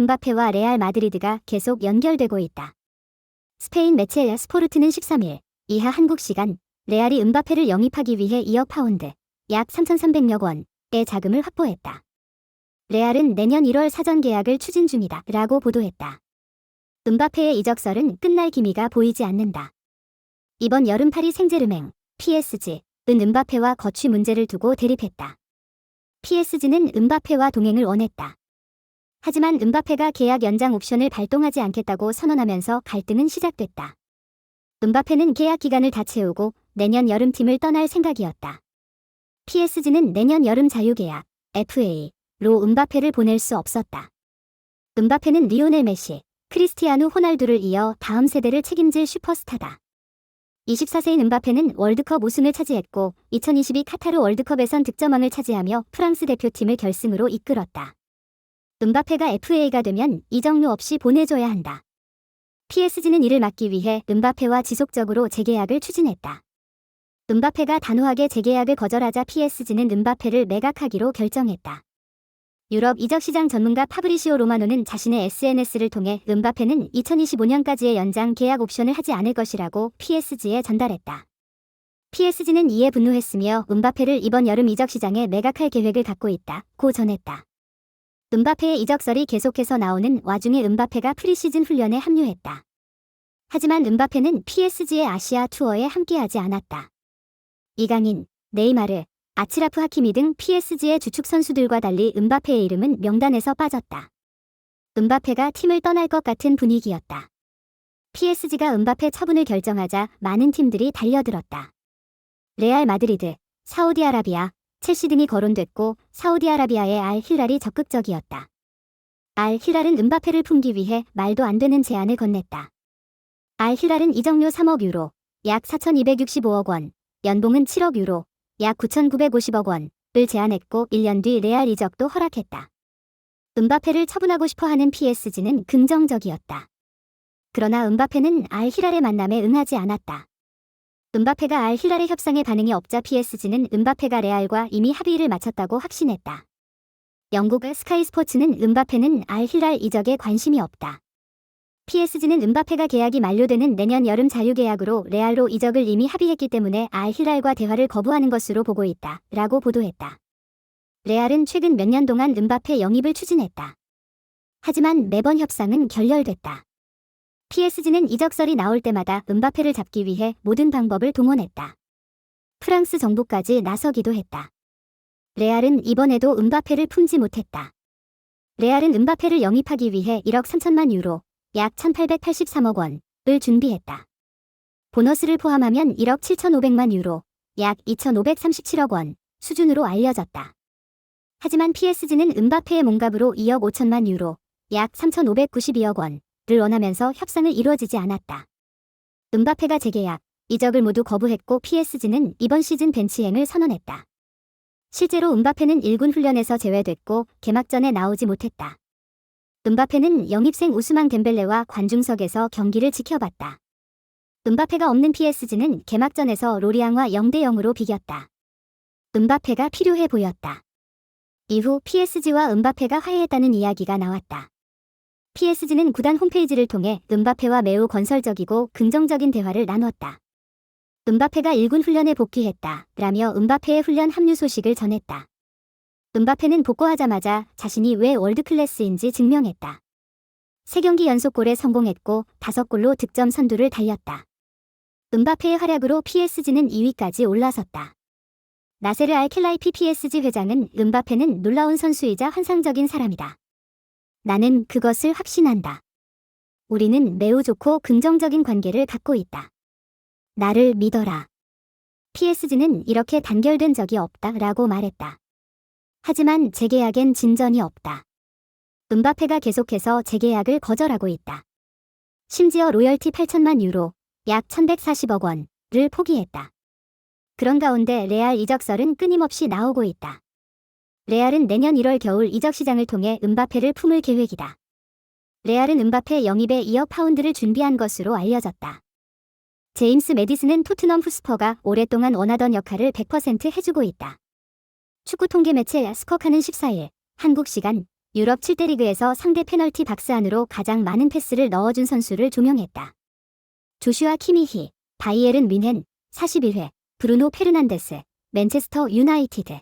음바페와 레알 마드리드가 계속 연결되고 있다. 스페인 매체 스포르트는 13일 이하 한국 시간 레알이 음바페를 영입하기 위해 2억 파운드, 약 3,300여 원의 자금을 확보했다. 레알은 내년 1월 사전 계약을 추진 중이다 라고 보도했다. 음바페의 이적설은 끝날 기미가 보이지 않는다. 이번 여름 파리 생제르맹, PSG는 음바페와 거취 문제를 두고 대립했다. PSG는 음바페와 동행을 원했다. 하지만 음바페가 계약 연장 옵션을 발동하지 않겠다고 선언하면서 갈등은 시작됐다. 음바페는 계약 기간을 다 채우고 내년 여름 팀을 떠날 생각이었다. PSG는 내년 여름 자유계약, FA로 음바페를 보낼 수 없었다. 음바페는 리오넬 메시, 크리스티아누 호날두를 이어 다음 세대를 책임질 슈퍼스타다. 24세인 음바페는 월드컵 우승을 차지했고 2022 카타르 월드컵에선 득점왕을 차지하며 프랑스 대표팀을 결승으로 이끌었다. 음바페가 FA가 되면 이적료 없이 보내줘야 한다. PSG는 이를 막기 위해 음바페와 지속적으로 재계약을 추진했다. 음바페가 단호하게 재계약을 거절하자 PSG는 음바페를 매각하기로 결정했다. 유럽 이적시장 전문가 파브리시오 로마노는 자신의 SNS를 통해 음바페는 2025년까지의 연장 계약 옵션을 하지 않을 것이라고 PSG에 전달했다. PSG는 이에 분노했으며 음바페를 이번 여름 이적시장에 매각할 계획을 갖고 있다고 전했다. 음바페의 이적설이 계속해서 나오는 와중에 음바페가 프리시즌 훈련에 합류했다. 하지만 음바페는 PSG의 아시아 투어에 함께하지 않았다. 이강인, 네이마르, 아치라프 하키미 등 PSG의 주축 선수들과 달리 음바페의 이름은 명단에서 빠졌다. 음바페가 팀을 떠날 것 같은 분위기였다. PSG가 음바페 처분을 결정하자 많은 팀들이 달려들었다. 레알 마드리드, 사우디아라비아, 첼시 등이 거론됐고 사우디아라비아의 알 힐랄이 적극적이었다. 알 힐랄은 음바페를 품기 위해 말도 안 되는 제안을 건넸다. 알 힐랄은 이적료 3억 유로, 약 4,265억 원, 연봉은 7억 유로, 약 9,950억 원을 제안했고 1년 뒤 레알 이적도 허락했다. 음바페를 처분하고 싶어하는 PSG는 긍정적이었다. 그러나 음바페는 알 힐랄의 만남에 응하지 않았다. 음바페가 알 힐랄의 협상에 반응이 없자 PSG는 음바페가 레알과 이미 합의를 마쳤다고 확신했다. 영국 스카이 스포츠는 음바페는 알 힐랄 이적에 관심이 없다. PSG는 음바페가 계약이 만료되는 내년 여름 자유계약으로 레알로 이적을 이미 합의했기 때문에 알 힐랄과 대화를 거부하는 것으로 보고 있다 라고 보도했다. 레알은 최근 몇 년 동안 음바페 영입을 추진했다. 하지만 매번 협상은 결렬됐다. PSG는 이적설이 나올 때마다 음바페를 잡기 위해 모든 방법을 동원했다. 프랑스 정부까지 나서기도 했다. 레알은 이번에도 음바페를 품지 못했다. 레알은 음바페를 영입하기 위해 1억 3천만 유로, 약 1,883억 원을 준비했다. 보너스를 포함하면 1억 7,500만 유로, 약 2,537억 원 수준으로 알려졌다. 하지만 PSG는 음바페의 몸값으로 2억 5천만 유로, 약 3,592억 원을 원하면서 협상을 이루어지지 않았다. 음바페가 재계약, 이적을 모두 거부했고 PSG는 이번 시즌 벤치행을 선언했다. 실제로 음바페는 1군 훈련에서 제외됐고 개막전에 나오지 못했다. 음바페는 영입생 우스만 덴벨레와 관중석에서 경기를 지켜봤다. 음바페가 없는 PSG는 개막전에서 로리앙과 0대0으로 비겼다. 음바페가 필요해 보였다. 이후 PSG와 음바페가 화해했다는 이야기가 나왔다. PSG는 구단 홈페이지를 통해 음바페와 매우 건설적이고 긍정적인 대화를 나눴다. 음바페가 1군 훈련에 복귀했다 라며 음바페의 훈련 합류 소식을 전했다. 음바페는 복귀하자마자 자신이 왜 월드클래스인지 증명했다. 3경기 연속골에 성공했고 5골로 득점 선두를 달렸다. 음바페의 활약으로 PSG는 2위까지 올라섰다. 나세르 알켈라이피 PSG 회장은 음바페는 놀라운 선수이자 환상적인 사람이다. 나는 그것을 확신한다. 우리는 매우 좋고 긍정적인 관계를 갖고 있다. 나를 믿어라. PSG는 이렇게 단결된 적이 없다 라고 말했다. 하지만 재계약엔 진전이 없다. 음바페가 계속해서 재계약을 거절하고 있다. 심지어 로열티 8천만 유로, 약 1,140억 원을 포기했다. 그런 가운데 레알 이적설은 끊임없이 나오고 있다. 레알은 내년 1월 겨울 이적 시장을 통해 음바페를 품을 계획이다. 레알은 음바페 영입에 2억 파운드를 준비한 것으로 알려졌다. 제임스 매디슨은 토트넘 후스퍼가 오랫동안 원하던 역할을 100% 해주고 있다. 축구 통계 매체 스코카는 14일 한국 시간 유럽 7대 리그에서 상대 페널티 박스 안으로 가장 많은 패스를 넣어준 선수를 조명했다. 조슈아 키미히, 바이에른 뮌헨, 41회, 브루노 페르난데스, 맨체스터 유나이티드.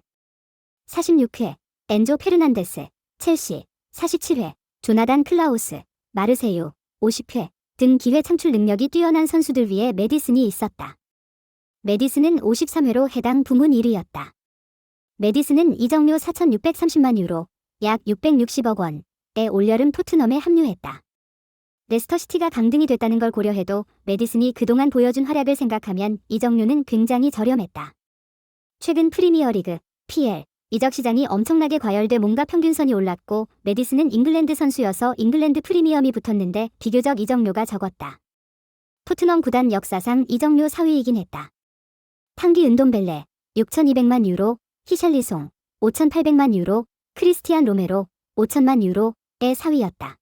46회, 엔조 페르난데스, 첼시, 47회, 조나단 클라우스, 마르세유, 50회 등 기회 창출 능력이 뛰어난 선수들 위에 메디슨이 있었다. 메디슨은 53회로 해당 부문 1위였다. 메디슨은 이적료 4,630만 유로, 약 660억 원에 올여름 토트넘에 합류했다. 레스터시티가 강등이 됐다는 걸 고려해도 메디슨이 그동안 보여준 활약을 생각하면 이적료는 굉장히 저렴했다. 최근 프리미어리그, PL, 이적 시장이 엄청나게 과열돼 몸과 평균선이 올랐고 메디슨은 잉글랜드 선수여서 잉글랜드 프리미엄이 붙었는데 비교적 이적료가 적었다. 토트넘 구단 역사상 이적료 4위이긴 했다. 탕기 은돔벨레, 6,200만 유로, 히샬리송, 5,800만 유로, 크리스티안 로메로, 5천만 유로의 4위였다.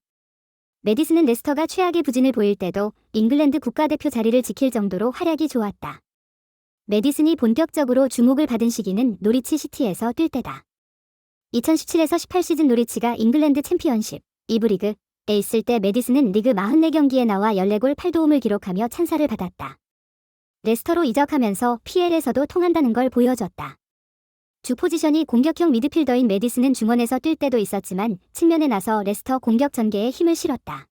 메디슨은 레스터가 최악의 부진을 보일 때도 잉글랜드 국가대표 자리를 지킬 정도로 활약이 좋았다. 메디슨이 본격적으로 주목을 받은 시기는 노리치 시티에서 뛸 때다. 2017에서 18 시즌 노리치가 잉글랜드 챔피언십, 2부 리그에 있을 때 메디슨은 리그 44경기에 나와 14골 8도움을 기록하며 찬사를 받았다. 레스터로 이적하면서 PL에서도 통한다는 걸 보여줬다. 주 포지션이 공격형 미드필더인 메디슨은 중원에서 뛸 때도 있었지만 측면에 나서 레스터 공격 전개에 힘을 실었다.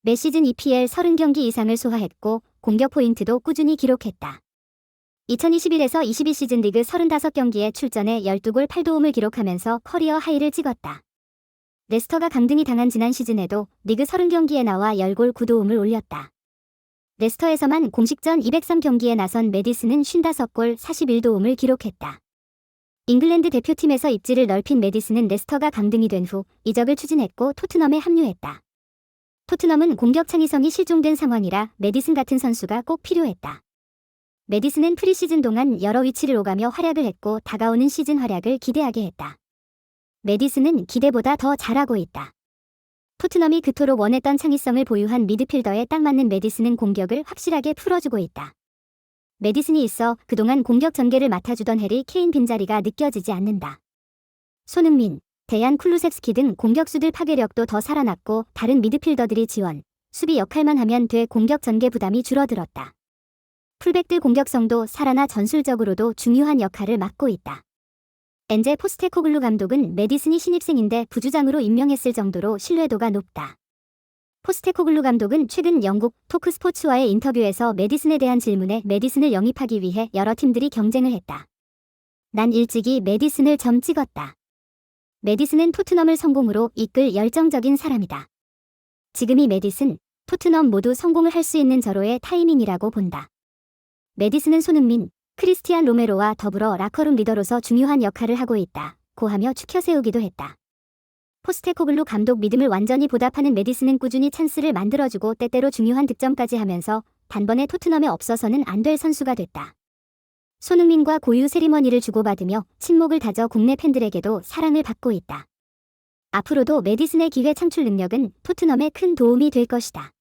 매 시즌 EPL 30경기 이상을 소화했고 공격 포인트도 꾸준히 기록했다. 2021에서 22 시즌 리그 35경기에 출전해 12골 8도움을 기록하면서 커리어 하이를 찍었다. 레스터가 강등이 당한 지난 시즌에도 리그 30경기에 나와 10골 9도움을 올렸다. 레스터에서만 공식전 203경기에 나선 메디슨은 55골 41도움을 기록했다. 잉글랜드 대표팀에서 입지를 넓힌 메디슨은 레스터가 강등이 된 후 이적을 추진했고 토트넘에 합류했다. 토트넘은 공격 창의성이 실종된 상황이라 메디슨 같은 선수가 꼭 필요했다. 메디슨은 프리시즌 동안 여러 위치를 오가며 활약을 했고 다가오는 시즌 활약을 기대하게 했다. 메디슨은 기대보다 더 잘하고 있다. 토트넘이 그토록 원했던 창의성을 보유한 미드필더에 딱 맞는 메디슨은 공격을 확실하게 풀어주고 있다. 메디슨이 있어 그동안 공격 전개를 맡아주던 해리 케인 빈자리가 느껴지지 않는다. 손흥민, 데얀 쿨루셉스키 등 공격수들 파괴력도 더 살아났고 다른 미드필더들이 지원, 수비 역할만 하면 돼 공격 전개 부담이 줄어들었다. 풀백들 공격성도 살아나 전술적으로도 중요한 역할을 맡고 있다. 엔제 포스테코글루 감독은 메디슨이 신입생인데 부주장으로 임명했을 정도로 신뢰도가 높다. 포스테코글루 감독은 최근 영국 토크스포츠와의 인터뷰에서 메디슨에 대한 질문에 메디슨을 영입하기 위해 여러 팀들이 경쟁을 했다. 난 일찍이 메디슨을 점 찍었다. 메디슨은 토트넘을 성공으로 이끌 열정적인 사람이다. 지금이 메디슨, 토트넘 모두 성공을 할 수 있는 절호의 타이밍이라고 본다. 메디슨은 손흥민, 크리스티안 로메로와 더불어 라커룸 리더로서 중요한 역할을 하고 있다고 하며 추켜 세우기도 했다. 포스테코글루 감독 믿음을 완전히 보답하는 메디슨은 꾸준히 찬스를 만들어주고 때때로 중요한 득점까지 하면서 단번에 토트넘에 없어서는 안 될 선수가 됐다. 손흥민과 고유 세리머니를 주고받으며 친목을 다져 국내 팬들에게도 사랑을 받고 있다. 앞으로도 메디슨의 기회 창출 능력은 토트넘에 큰 도움이 될 것이다.